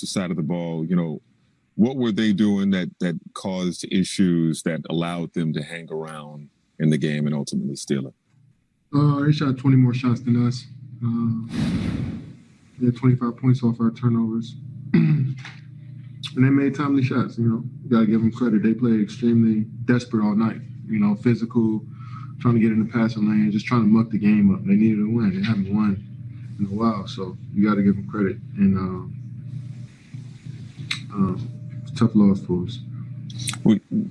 Roster side of the ball, what were they doing that caused issues that allowed them to hang around in the game and ultimately steal it? They shot 20 more shots than us. They had 25 points off our turnovers. And they made timely shots, You got to give them credit. They played extremely desperate all night, physical, trying to get in the passing lane, just trying to muck the game up. They needed to win. They haven't won in a while, so you got to give them credit. And tough loss for us.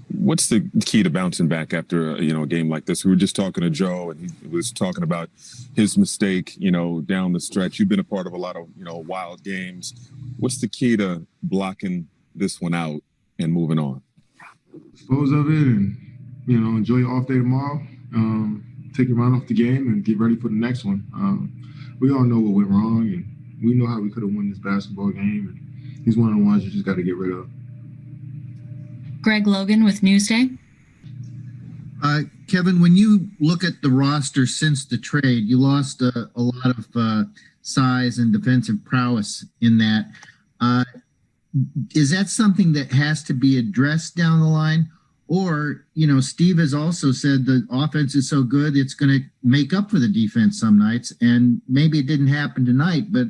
What's the key to bouncing back after a game like this? We were just talking to Joe, and he was talking about his mistake, down the stretch. You've been a part of a lot of wild games. What's the key to blocking this one out and moving on? Dispose of it, and enjoy your off day tomorrow. Take your mind off the game and get ready for the next one. We all know what went wrong, and we know how we could have won this basketball game. And he's one of the ones you just got to get rid of. Greg Logan with Newsday. Kevin, when you look at the roster since the trade, you lost a lot of size and defensive prowess in that. Is that something that has to be addressed down the line? Or, Steve has also said the offense is so good, it's going to make up for the defense some nights. And maybe it didn't happen tonight, but,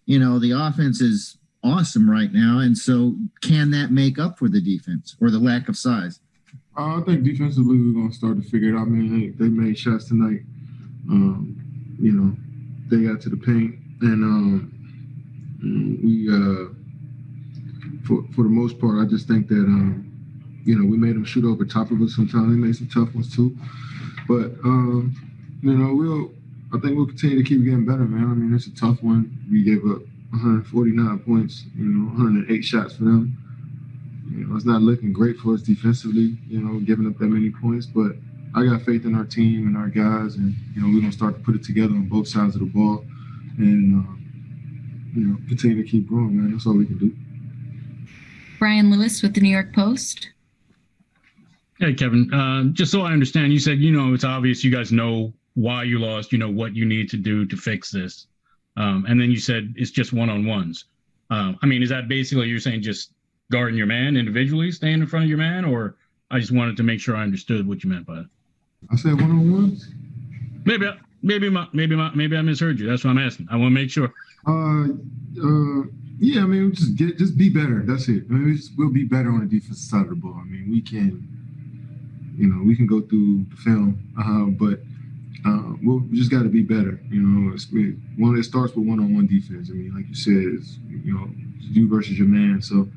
the offense is awesome right now. And so can that make up for the defense or the lack of size? I think defensively we're going to start to figure it out. I mean, they made shots tonight. They got to the paint. And we, for the most part, I just think that, we made them shoot over top of us sometimes. They made some tough ones too. But, I think we'll continue to keep getting better, man. I mean, it's a tough one. We gave up 149 points, 108 shots for them. It's not looking great for us defensively, giving up that many points. But I got faith in our team and our guys, and, we're going to start to put it together on both sides of the ball and, continue to keep growing, man. That's all we can do. Brian Lewis with the New York Post. Hey, Kevin, just so I understand, you said, it's obvious you guys know why you lost, what you need to do to fix this. And then you said it's just one-on-ones. Is that basically you're saying just guarding your man individually, staying in front of your man, or I just wanted to make sure I understood what you meant by it? I said one-on-ones? Maybe I misheard you. That's what I'm asking. I want to make sure. Yeah, just be better. That's it. We'll be better on the defensive side of the ball. We can, we can go through the film, but we just got to be better. It starts with one-on-one defense. Like you said, it's, you versus your man. So,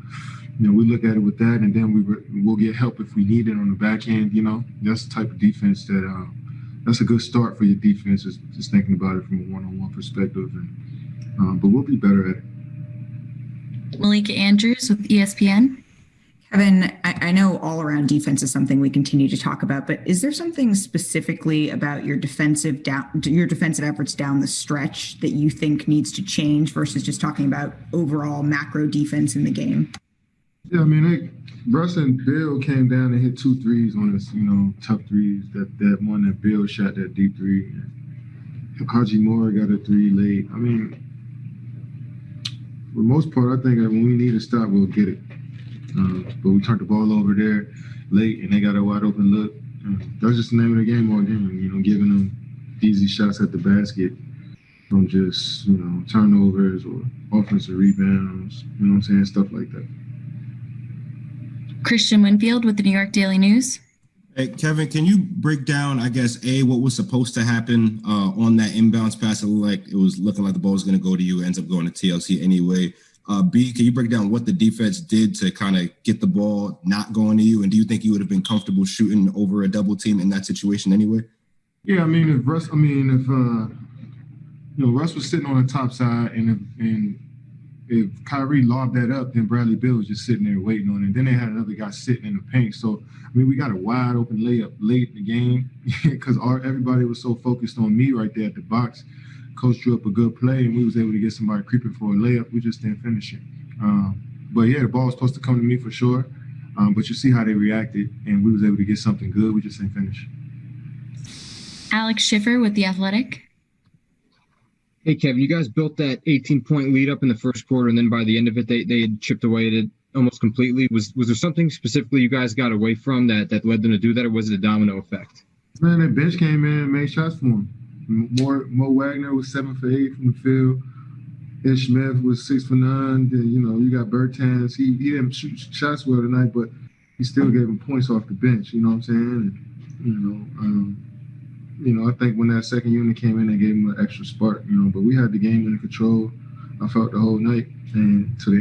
we look at it with that, and then we'll get help if we need it on the back end. That's the type of defense that that's a good start for your defense. Just thinking about it from a one-on-one perspective, and but we'll be better at it. Malika Andrews with ESPN. Kevin, I know all-around defense is something we continue to talk about, but is there something specifically about your defensive efforts down the stretch that you think needs to change versus just talking about overall macro defense in the game? Yeah, Russ and Bill came down and hit 2 threes on us, tough threes. That one that Bill shot, that deep three. Haji Moore got a 3 late. For the most part, I think that when we need a stop, we'll get it. But we turned the ball over there late, and they got a wide open look. That's just the name of the game all game, giving them easy shots at the basket from just, turnovers or offensive rebounds, stuff like that. Christian Winfield with the New York Daily News. Hey, Kevin, can you break down, I guess, A, what was supposed to happen on that inbounds pass? It was looking like the ball was going to go to you, ends up going to TLC anyway. B, can you break down what the defense did to kind of get the ball not going to you? And do you think you would have been comfortable shooting over a double team in that situation anyway? Yeah, if Russ was sitting on the top side, and if Kyrie lobbed that up, then Bradley Beal was just sitting there waiting on it. Then they had another guy sitting in the paint. So, we got a wide open layup late in the game because everybody was so focused on me right there at the box. Coach drew up a good play, and we was able to get somebody creeping for a layup. We just didn't finish it. But yeah, the ball was supposed to come to me for sure. But you see how they reacted, and we was able to get something good. We just didn't finish. Alex Schiffer with The Athletic. Hey, Kevin, you guys built that 18-point lead up in the first quarter, and then by the end of it, they had chipped away at it almost completely. Was there something specifically you guys got away from that led them to do that, or was it a domino effect? Man, that bench came in and made shots for him. Mo Wagner was 7 for 8 from the field. Ish Smith was 6 for 9. Then, you got Bertans. He didn't shoot shots well tonight, but he still gave him points off the bench. You know what I'm saying? And, I think when that second unit came in, they gave him an extra spark. But we had the game under control. I felt the whole night, and today.